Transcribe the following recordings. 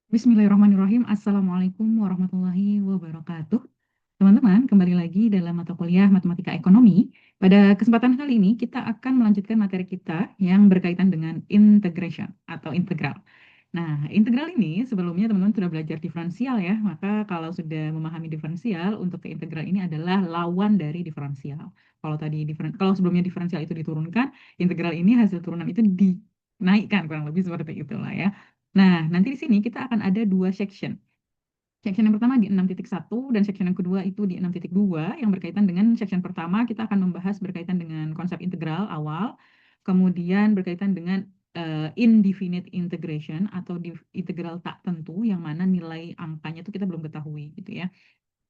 Bismillahirrahmanirrahim. Assalamualaikum warahmatullahi wabarakatuh. Teman-teman, kembali lagi dalam mata kuliah Matematika Ekonomi. Pada kesempatan kali ini, kita akan melanjutkan materi kita yang berkaitan dengan integration atau integral. Nah, integral ini sebelumnya teman-teman sudah belajar diferensial ya. Maka kalau sudah memahami diferensial, untuk ke integral ini adalah lawan dari diferensial. Kalau sebelumnya diferensial itu diturunkan, integral ini hasil turunan itu dinaikkan, kurang lebih seperti itulah ya. Nah, nanti di sini kita akan ada dua section. Section yang pertama di 6.1 dan section yang kedua itu di 6.2 yang berkaitan dengan section pertama kita akan membahas berkaitan dengan konsep integral awal, kemudian berkaitan dengan indefinite integration atau integral tak tentu yang mana nilai angkanya itu kita belum ketahui gitu ya.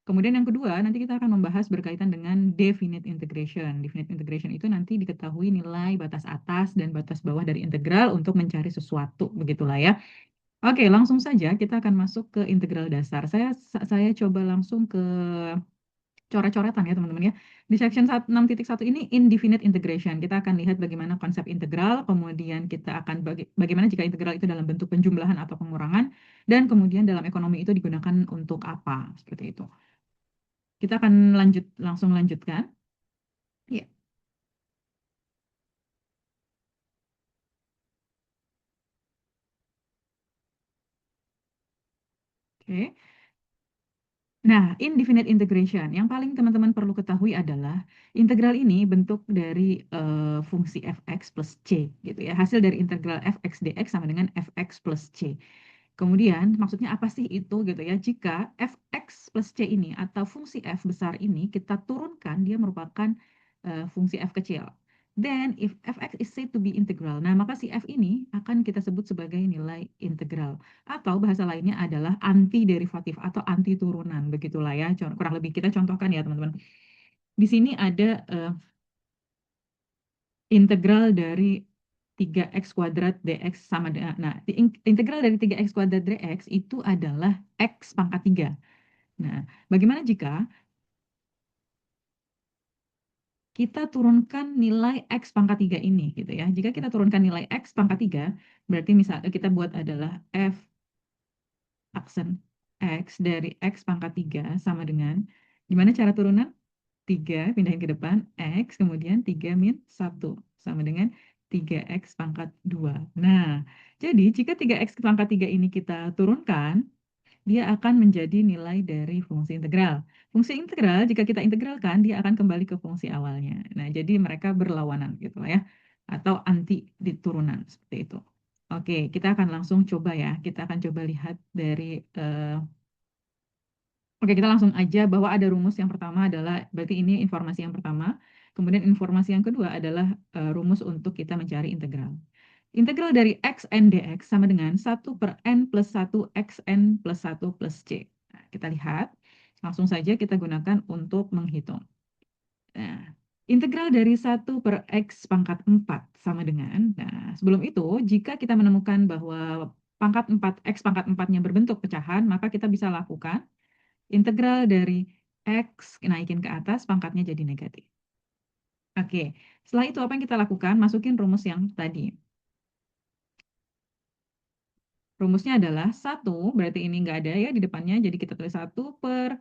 Kemudian yang kedua, nanti kita akan membahas berkaitan dengan definite integration. Definite integration itu nanti diketahui nilai batas atas dan batas bawah dari integral untuk mencari sesuatu, begitulah ya. Oke, langsung saja kita akan masuk ke integral dasar. Saya coba langsung ke coret-coretan ya teman-teman ya. Di section 6.1 ini indefinite integration. Kita akan lihat bagaimana konsep integral, kemudian kita akan bagaimana jika integral itu dalam bentuk penjumlahan atau pengurangan, dan kemudian dalam ekonomi itu digunakan untuk apa, seperti itu. Kita akan langsung lanjutkan. Ya, oke. Nah, indefinite integration yang paling teman-teman perlu ketahui adalah integral ini bentuk dari fungsi fx plus c gitu ya. Hasil dari integral fx dx sama dengan fx plus c. Kemudian maksudnya apa sih itu gitu ya? Jika fx plus c ini atau fungsi f besar ini kita turunkan, dia merupakan fungsi f kecil. Then if fx is said to be integral, nah maka si f ini akan kita sebut sebagai nilai integral. Atau bahasa lainnya adalah anti derivatif atau anti turunan, begitulah ya. Kurang lebih kita contohkan ya teman-teman. Di sini ada integral dari 3x kuadrat dx sama dengan, nah integral dari 3x kuadrat dx itu adalah x pangkat 3. Nah, bagaimana jika kita turunkan nilai x pangkat 3 ini gitu ya. Jika kita turunkan nilai x pangkat 3, berarti misalnya kita buat adalah f aksen x dari x pangkat 3 sama dengan, gimana cara turunan? 3 pindahin ke depan, x, kemudian 3 min 1, sama dengan 3x pangkat 2. Nah, jadi jika 3x pangkat 3 ini kita turunkan, dia akan menjadi nilai dari fungsi integral. Fungsi integral, jika kita integralkan, dia akan kembali ke fungsi awalnya. Nah, jadi mereka berlawanan gitu lah ya, atau anti di turunan, seperti itu. Oke, kita akan langsung coba ya. Kita akan coba lihat dari Oke, kita langsung aja bahwa ada rumus yang pertama adalah, berarti ini informasi yang pertama. Kemudian informasi yang kedua adalah rumus untuk kita mencari integral. Integral dari x n dx sama dengan 1/n+1 xn plus 1 plus c. Nah, kita lihat, langsung saja kita gunakan untuk menghitung. Nah, integral dari 1/x pangkat 4 sama dengan, nah sebelum itu, jika kita menemukan bahwa pangkat 4, x pangkat 4-nya berbentuk pecahan, maka kita bisa lakukan integral dari x naikin ke atas, pangkatnya jadi negatif. Oke, setelah itu apa yang kita lakukan? Masukin rumus yang tadi. Rumusnya adalah 1, berarti ini nggak ada ya di depannya, jadi kita tulis 1/n+1,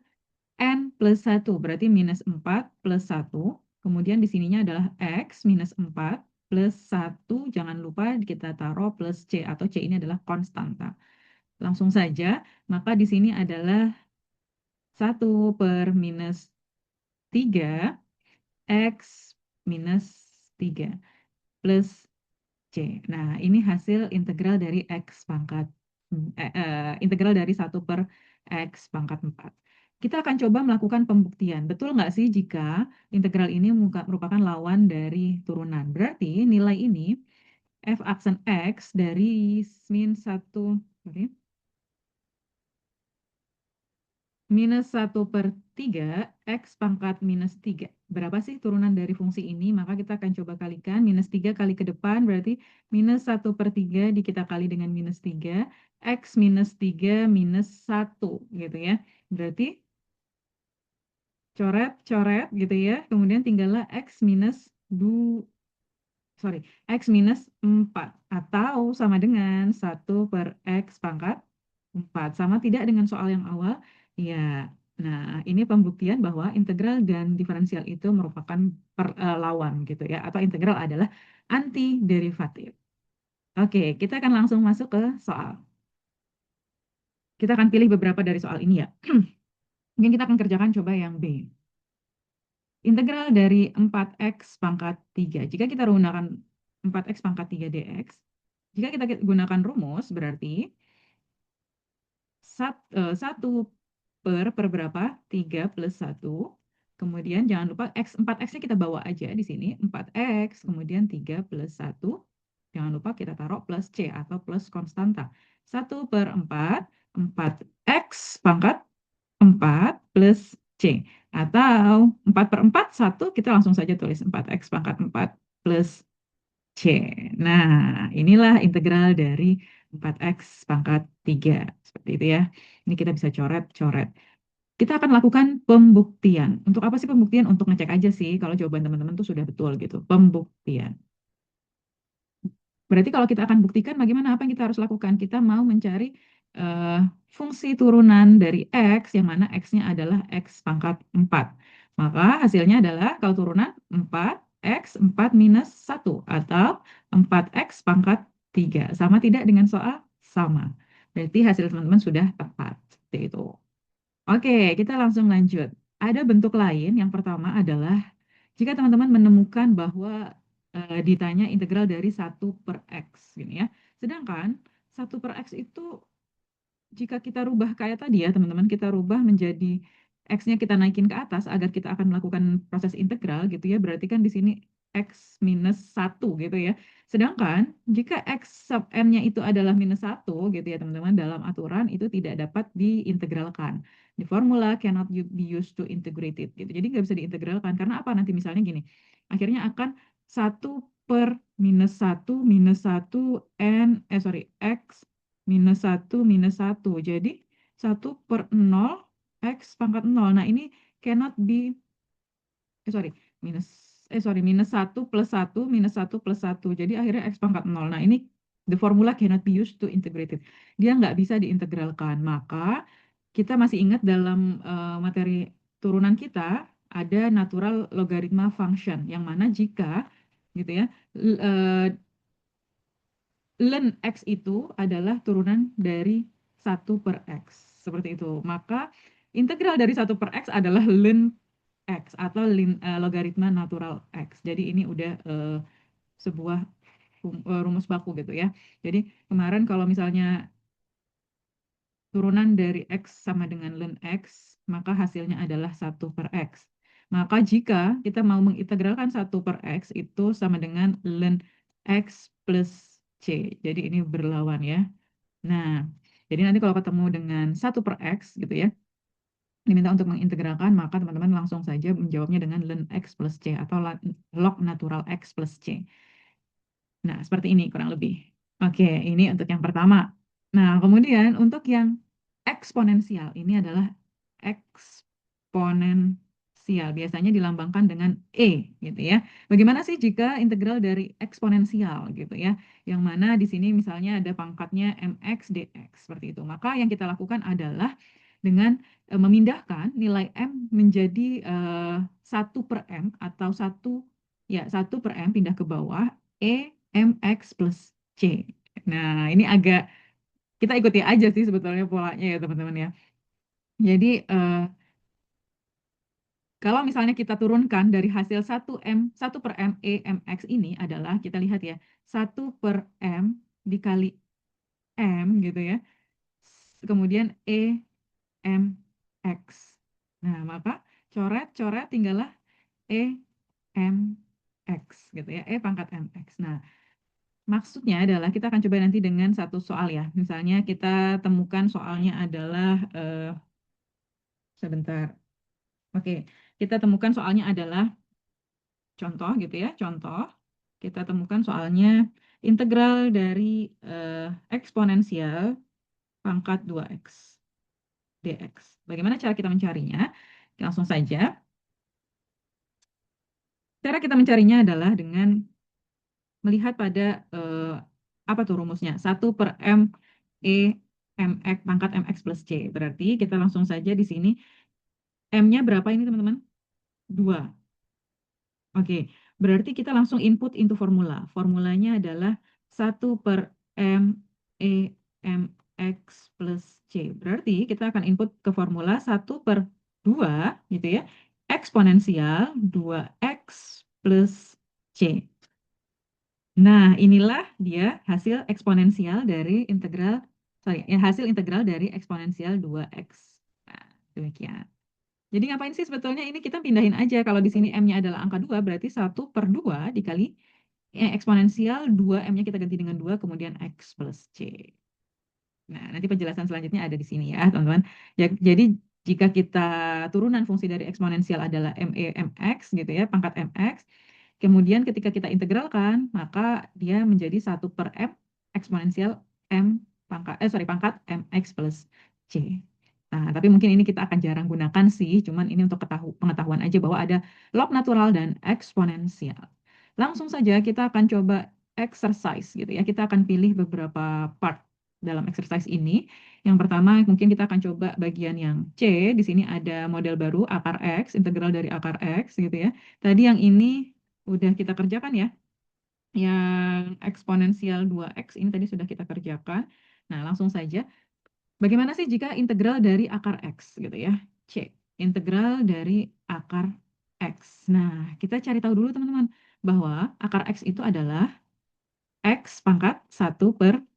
berarti minus 4 plus 1. Kemudian di sininya adalah x minus 4 plus 1, jangan lupa kita taruh plus c, atau c ini adalah konstanta. Langsung saja, maka di sini adalah 1/-3 x minus 3 plus c. Nah, ini hasil integral dari integral dari 1/x pangkat 4. Kita akan coba melakukan pembuktian. Betul nggak sih jika integral ini merupakan lawan dari turunan? Berarti nilai ini f aksen x dari min 1, sorry, -1/3 x pangkat minus 3. Berapa sih turunan dari fungsi ini? Maka kita akan coba kalikan. Minus 3 kali ke depan berarti -1/3 kita kali dengan minus 3. X minus 3 minus 1 gitu ya. Berarti coret-coret gitu ya. Kemudian tinggallah X minus 2, sorry, X minus 4. Atau sama dengan 1/x pangkat 4. Sama tidak dengan soal yang awal? Ya. Nah, ini pembuktian bahwa integral dan diferensial itu merupakan lawan gitu ya, atau integral adalah anti derivatif. Oke, kita akan langsung masuk ke soal. Kita akan pilih beberapa dari soal ini ya. Mungkin kita akan kerjakan coba yang B. Integral dari 4x pangkat 3. Jika kita gunakan 4x pangkat 3 dx, jika kita gunakan rumus, berarti 1 per berapa? 3 plus 1. Kemudian jangan lupa x, 4x-nya kita bawa aja di sini. 4x, kemudian 3 plus 1. Jangan lupa kita taruh plus C atau plus konstanta. 1 per 4, 4x pangkat 4 plus C. Atau 4 per 4, 1, kita langsung saja tulis 4x pangkat 4 plus C. Nah, inilah integral dari 4x pangkat 3. Seperti itu ya. Ini kita bisa coret-coret. Kita akan lakukan pembuktian. Untuk apa sih pembuktian? Untuk ngecek aja sih kalau jawaban teman-teman tuh sudah betul gitu. Pembuktian. Berarti kalau kita akan buktikan bagaimana apa yang kita harus lakukan? Kita mau mencari eh, fungsi turunan dari X, yang mana X-nya adalah X pangkat 4. Maka hasilnya adalah kalau turunan 4X 4 minus 1 atau 4X pangkat 3. Sama tidak dengan soal? Sama. Berarti hasil teman-teman sudah tepat. Seperti itu. Oke, kita langsung lanjut. Ada bentuk lain, yang pertama adalah jika teman-teman menemukan bahwa ditanya integral dari 1 per X, gini ya. Sedangkan 1 per X itu jika kita rubah kayak tadi ya teman-teman, kita rubah menjadi X-nya kita naikin ke atas agar kita akan melakukan proses integral gitu ya, berarti kan di sini X minus 1 gitu ya. Sedangkan jika X sub N-nya itu adalah minus 1 gitu ya teman-teman, dalam aturan itu tidak dapat diintegralkan. Di formula cannot be used to integrate it gitu. Jadi nggak bisa diintegralkan, karena apa? Nanti misalnya gini, akhirnya akan 1 per minus 1 X minus 1 minus 1. Jadi 1 per 0 X pangkat 0. Nah, ini cannot be, sorry, minus, minus 1 plus 1 minus 1 plus 1. Jadi akhirnya X pangkat 0. Nah, ini the formula cannot be used to integrate it. Dia nggak bisa diintegralkan. Maka kita masih ingat dalam materi turunan kita ada natural logaritma function, yang mana jika gitu ya, ln X itu adalah turunan dari 1 per X. Seperti itu. Maka integral dari 1 per X adalah ln X atau logaritma natural X. Jadi ini udah sebuah rumus baku gitu ya. Jadi kemarin kalau misalnya turunan dari X sama dengan ln X, maka hasilnya adalah 1 per X. Maka jika kita mau mengintegralkan 1 per X itu sama dengan ln X plus C. Jadi ini berlawan ya. Nah, jadi nanti kalau ketemu dengan 1 per X gitu ya, diminta untuk mengintegralkan, maka teman-teman langsung saja menjawabnya dengan ln X plus C atau log natural X plus C. Nah, seperti ini kurang lebih. Oke, ini untuk yang pertama. Nah, kemudian untuk yang eksponensial, ini adalah eksponensial. Biasanya dilambangkan dengan E, gitu ya. Bagaimana sih jika integral dari eksponensial, gitu ya. Yang mana di sini misalnya ada pangkatnya mx dx, seperti itu. Maka yang kita lakukan adalah dengan memindahkan nilai M menjadi 1 per M atau 1 per M pindah ke bawah, E mx plus C. Nah, ini agak kita ikuti aja sih sebetulnya polanya ya teman-teman ya. Jadi kalau misalnya kita turunkan dari hasil 1 per M E mx ini adalah, kita lihat ya, 1 per M dikali M gitu ya. Kemudian E mx. Nah, maka coret-coret tinggallah E mx gitu ya, E pangkat mx. Nah, maksudnya adalah kita akan coba nanti dengan satu soal ya. Misalnya kita temukan soalnya adalah sebentar. Oke, kita temukan soalnya adalah contoh gitu ya. Contoh, kita temukan soalnya integral dari eksponensial pangkat 2x dx. Bagaimana cara kita mencarinya? Langsung saja. Cara kita mencarinya adalah dengan melihat pada apa tuh rumusnya? 1 per M E mx pangkat mx plus c. Berarti kita langsung saja di sini m-nya berapa ini teman-teman? 2. Oke, berarti kita langsung input into formula. Formulanya adalah 1/m e mx plus c. Berarti kita akan input ke formula 1/2 gitu ya. Eksponensial 2x plus c. Nah, inilah dia hasil eksponensial dari integral, sorry, ya, hasil integral dari eksponensial 2x. Nah, demikian. Jadi ngapain sih sebetulnya ini kita pindahin aja. Kalau di sini M-nya adalah angka 2, berarti 1/2 dikali eksponensial 2, M-nya kita ganti dengan 2, kemudian X plus C. Nah, nanti penjelasan selanjutnya ada di sini ya, teman-teman. Jadi, jika kita turunan fungsi dari eksponensial adalah ME, MX gitu ya, pangkat MX, kemudian ketika kita integralkan, maka dia menjadi 1/M eksponensial M pangkat MX plus C. Nah, tapi mungkin ini kita akan jarang gunakan sih, cuman ini untuk pengetahuan aja bahwa ada log natural dan eksponensial. Langsung saja kita akan coba exercise gitu ya. Kita akan pilih beberapa part dalam exercise ini. Yang pertama mungkin kita akan coba bagian yang C. Di sini ada model baru akar X, integral dari akar X gitu ya. Tadi yang ini udah kita kerjakan ya. Yang eksponensial 2x ini tadi sudah kita kerjakan. Nah, langsung saja. Bagaimana sih jika integral dari akar X gitu ya? C. Integral dari akar X. Nah, kita cari tahu dulu teman-teman bahwa akar X itu adalah X pangkat 1/2.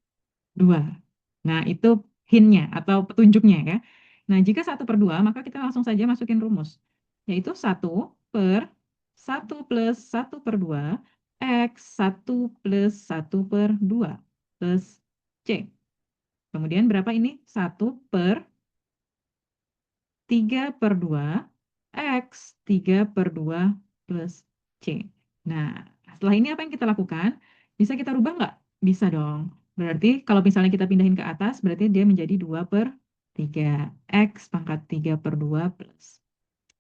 Nah, itu hintnya atau petunjuknya ya. Nah, jika 1/2, maka kita langsung saja masukin rumus. Yaitu 1/1 plus 1/2 X 1 plus 1/2 plus C. Kemudian berapa ini? 1/3/2 X 3/2 plus C. Nah, setelah ini apa yang kita lakukan? Bisa kita rubah nggak? Bisa dong. Berarti kalau misalnya kita pindahin ke atas, berarti dia menjadi 2/3. X pangkat 3/2 plus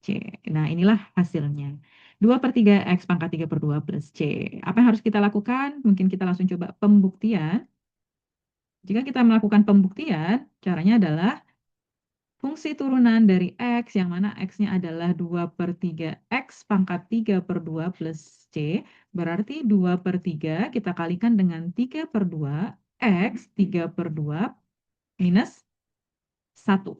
C. Nah, inilah hasilnya. 2/3 X pangkat 3/2 plus C. Apa yang harus kita lakukan? Mungkin kita langsung coba pembuktian. Jika kita melakukan pembuktian, caranya adalah fungsi turunan dari X, yang mana X-nya adalah 2/3 X pangkat 3/2 plus C, berarti 2/3 kita kalikan dengan 3/2 X 3/2 minus 1.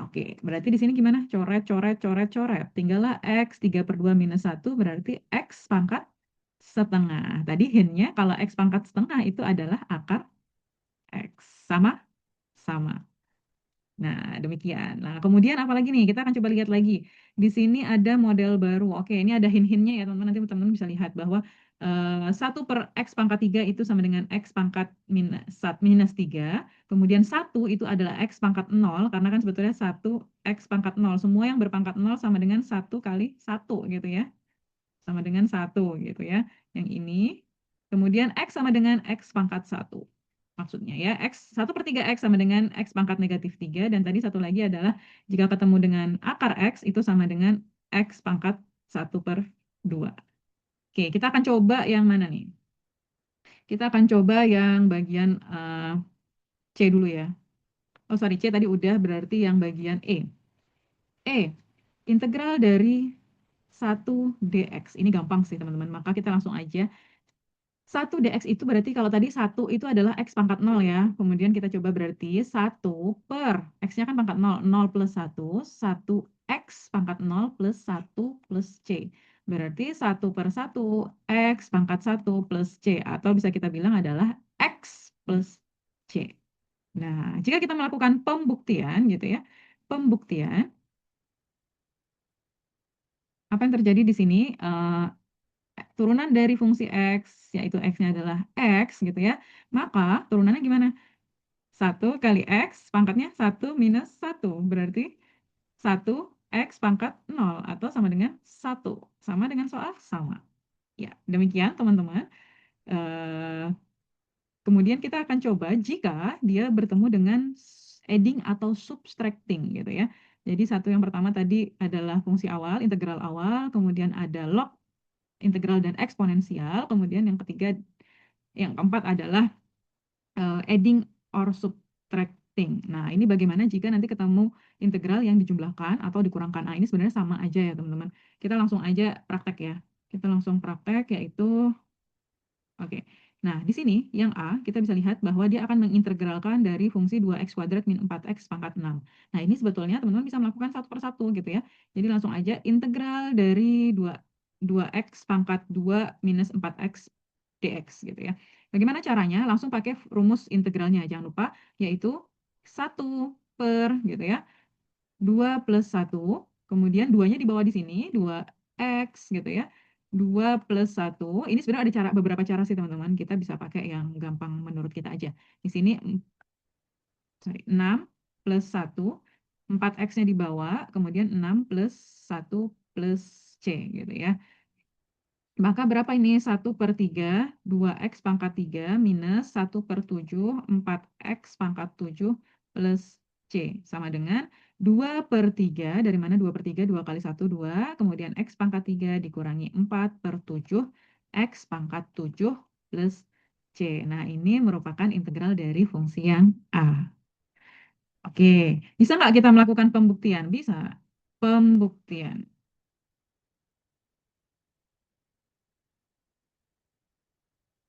Oke, berarti di sini gimana? Coret, coret, coret, coret. Tinggallah X 3/2 minus 1, berarti X pangkat setengah. Tadi hintnya kalau X pangkat setengah itu adalah akar X. Sama? Sama. Nah, demikian. Nah, kemudian apa lagi nih? Kita akan coba lihat lagi. Di sini ada model baru. Oke, ini ada hint-hintnya ya, teman-teman. Nanti teman-teman bisa lihat bahwa 1/X pangkat 3 itu sama dengan X pangkat minus 3. Kemudian 1 itu adalah X pangkat 0, karena kan sebetulnya 1 X pangkat 0. Semua yang berpangkat 0 sama dengan 1 kali 1 gitu ya. Sama dengan 1 gitu ya. Yang ini. Kemudian X sama dengan X pangkat 1. Maksudnya ya, X 1/3 X sama dengan X pangkat negatif 3. Dan tadi satu lagi adalah jika ketemu dengan akar X itu sama dengan X pangkat 1/2. Oke, kita akan coba yang mana nih? Kita akan coba yang bagian C dulu ya. Oh sorry, C tadi udah, berarti yang bagian E. E, integral dari 1 dx. Ini gampang sih teman-teman, maka kita langsung aja 1 dx itu berarti kalau tadi 1 itu adalah X pangkat 0 ya. Kemudian kita coba berarti 1 X-nya kan pangkat 0. 0 plus 1 X pangkat 0 plus 1 plus C. Berarti 1/1 X pangkat 1 plus C. Atau bisa kita bilang adalah X plus C. Nah, jika kita melakukan pembuktian gitu ya. Pembuktian, apa yang terjadi di sini? Turunan dari fungsi X, yaitu X-nya adalah X gitu ya, maka turunannya gimana? 1 kali X pangkatnya 1 minus 1, berarti 1 X pangkat 0 atau sama dengan 1. Sama dengan soal sama. Ya, demikian teman-teman. Eh, Kemudian kita akan coba jika dia bertemu dengan adding atau subtracting gitu ya. Jadi satu yang pertama tadi adalah fungsi awal, integral awal, kemudian ada log integral dan eksponensial. Kemudian yang ketiga, yang keempat adalah adding or subtract subtracting. Nah, ini bagaimana jika nanti ketemu integral yang dijumlahkan atau dikurangkan. Nah, ini sebenarnya sama aja ya teman-teman. Kita langsung aja praktek ya. Kita langsung praktek yaitu, oke. Nah, di sini yang A, kita bisa lihat bahwa dia akan mengintegralkan dari fungsi 2x kuadrat min 4x pangkat 6. Nah, ini sebetulnya teman-teman bisa melakukan satu per satu gitu ya. Jadi langsung aja integral dari 2x pangkat 2 minus 4x dx gitu ya. Bagaimana caranya? Langsung pakai rumus integralnya. Jangan lupa, yaitu 1 per gitu ya. 2 plus 1, kemudian 2-nya di bawah di sini, 2x gitu ya. 2 plus 1, ini sebenarnya ada beberapa cara sih teman-teman, kita bisa pakai yang gampang menurut kita aja. Di sini 6 plus 1, 4x-nya di bawah, kemudian 6 plus 1 plus c gitu ya. Maka berapa ini? 1/3, 2x pangkat 3 minus 1/7, 4x pangkat 7 plus C. Sama dengan 2/3, dari mana 2/3? 2 kali 1, 2. Kemudian x pangkat 3 dikurangi 4/7, x pangkat 7 plus C. Nah, ini merupakan integral dari fungsi yang A. Oke, bisa nggak kita melakukan pembuktian? Bisa. Pembuktian.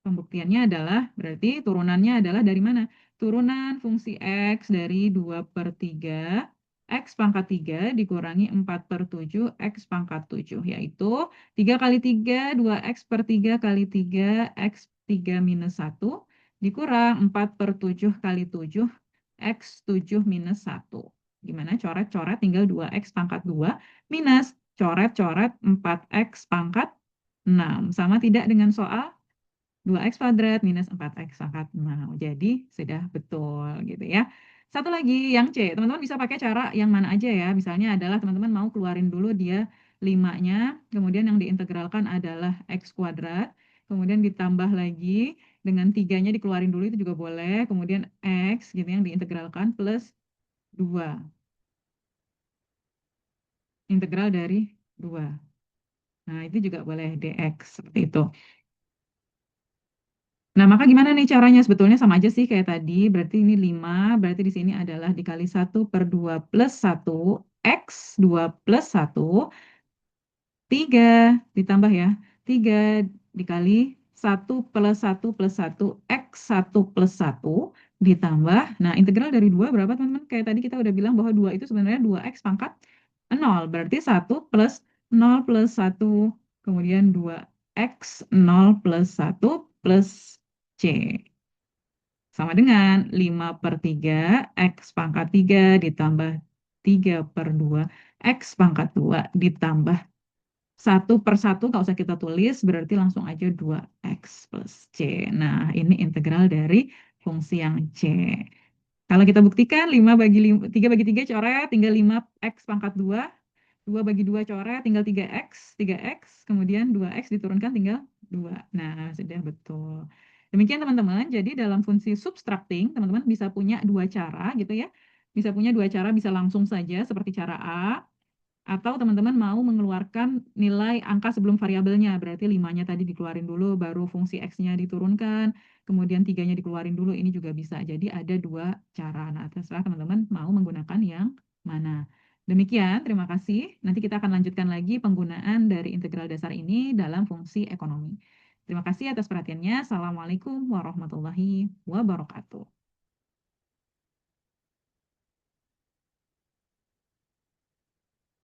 Pembuktiannya adalah, berarti turunannya adalah dari mana? Turunan fungsi X dari 2/3, X pangkat 3 dikurangi 4/7, X pangkat 7, yaitu 3 kali 3, 2X per 3 kali 3, X 3 minus 1, dikurang 4/7 kali 7, X 7 minus 1. Gimana? Coret-coret tinggal 2X pangkat 2, minus coret-coret 4X pangkat 6. Sama tidak dengan soal 2x kuadrat minus 4x pangkat 6. Jadi sudah betul gitu ya. Satu lagi yang C, teman-teman bisa pakai cara yang mana aja ya. Misalnya adalah teman-teman mau keluarin dulu dia 5-nya, kemudian yang diintegralkan adalah x kuadrat, kemudian ditambah lagi dengan 3-nya dikeluarin dulu itu juga boleh, kemudian x gitu yang diintegralkan plus 2. Integral dari 2. Nah, itu juga boleh dx seperti itu. Nah, maka gimana nih caranya? Sebetulnya sama aja sih kayak tadi. Berarti ini 5, berarti di sini adalah dikali 1/2 plus 1, X 2 plus 1, 3 ditambah ya. 3 dikali 1 plus 1 plus 1, X 1 plus 1 ditambah. Nah, integral dari 2 berapa teman-teman? Kayak tadi kita udah bilang bahwa 2 itu sebenarnya 2X pangkat 0. Berarti 1 plus 0 plus 1, kemudian 2X 0 plus 1 plus C. Sama dengan 5/3 X pangkat 3 ditambah 3/2 X pangkat 2 ditambah 1/1, nggak usah kita tulis, berarti langsung aja 2X plus C. Nah, ini integral dari fungsi yang C. Kalau kita buktikan 3 bagi 3 coret, tinggal 5X pangkat 2, 2 bagi 2 coret, tinggal 3X, kemudian 2X diturunkan tinggal 2. Nah, sudah betul. Demikian teman-teman, jadi dalam fungsi subtracting, teman-teman bisa punya dua cara gitu ya. Bisa punya dua cara, bisa langsung saja seperti cara A, atau teman-teman mau mengeluarkan nilai angka sebelum variabelnya, berarti 5-nya tadi dikeluarin dulu, baru fungsi X-nya diturunkan, kemudian 3-nya dikeluarin dulu, ini juga bisa. Jadi ada dua cara. Nah, terserah teman-teman mau menggunakan yang mana. Demikian, terima kasih. Nanti kita akan lanjutkan lagi penggunaan dari integral dasar ini dalam fungsi ekonomi. Terima kasih atas perhatiannya. Assalamualaikum warahmatullahi wabarakatuh.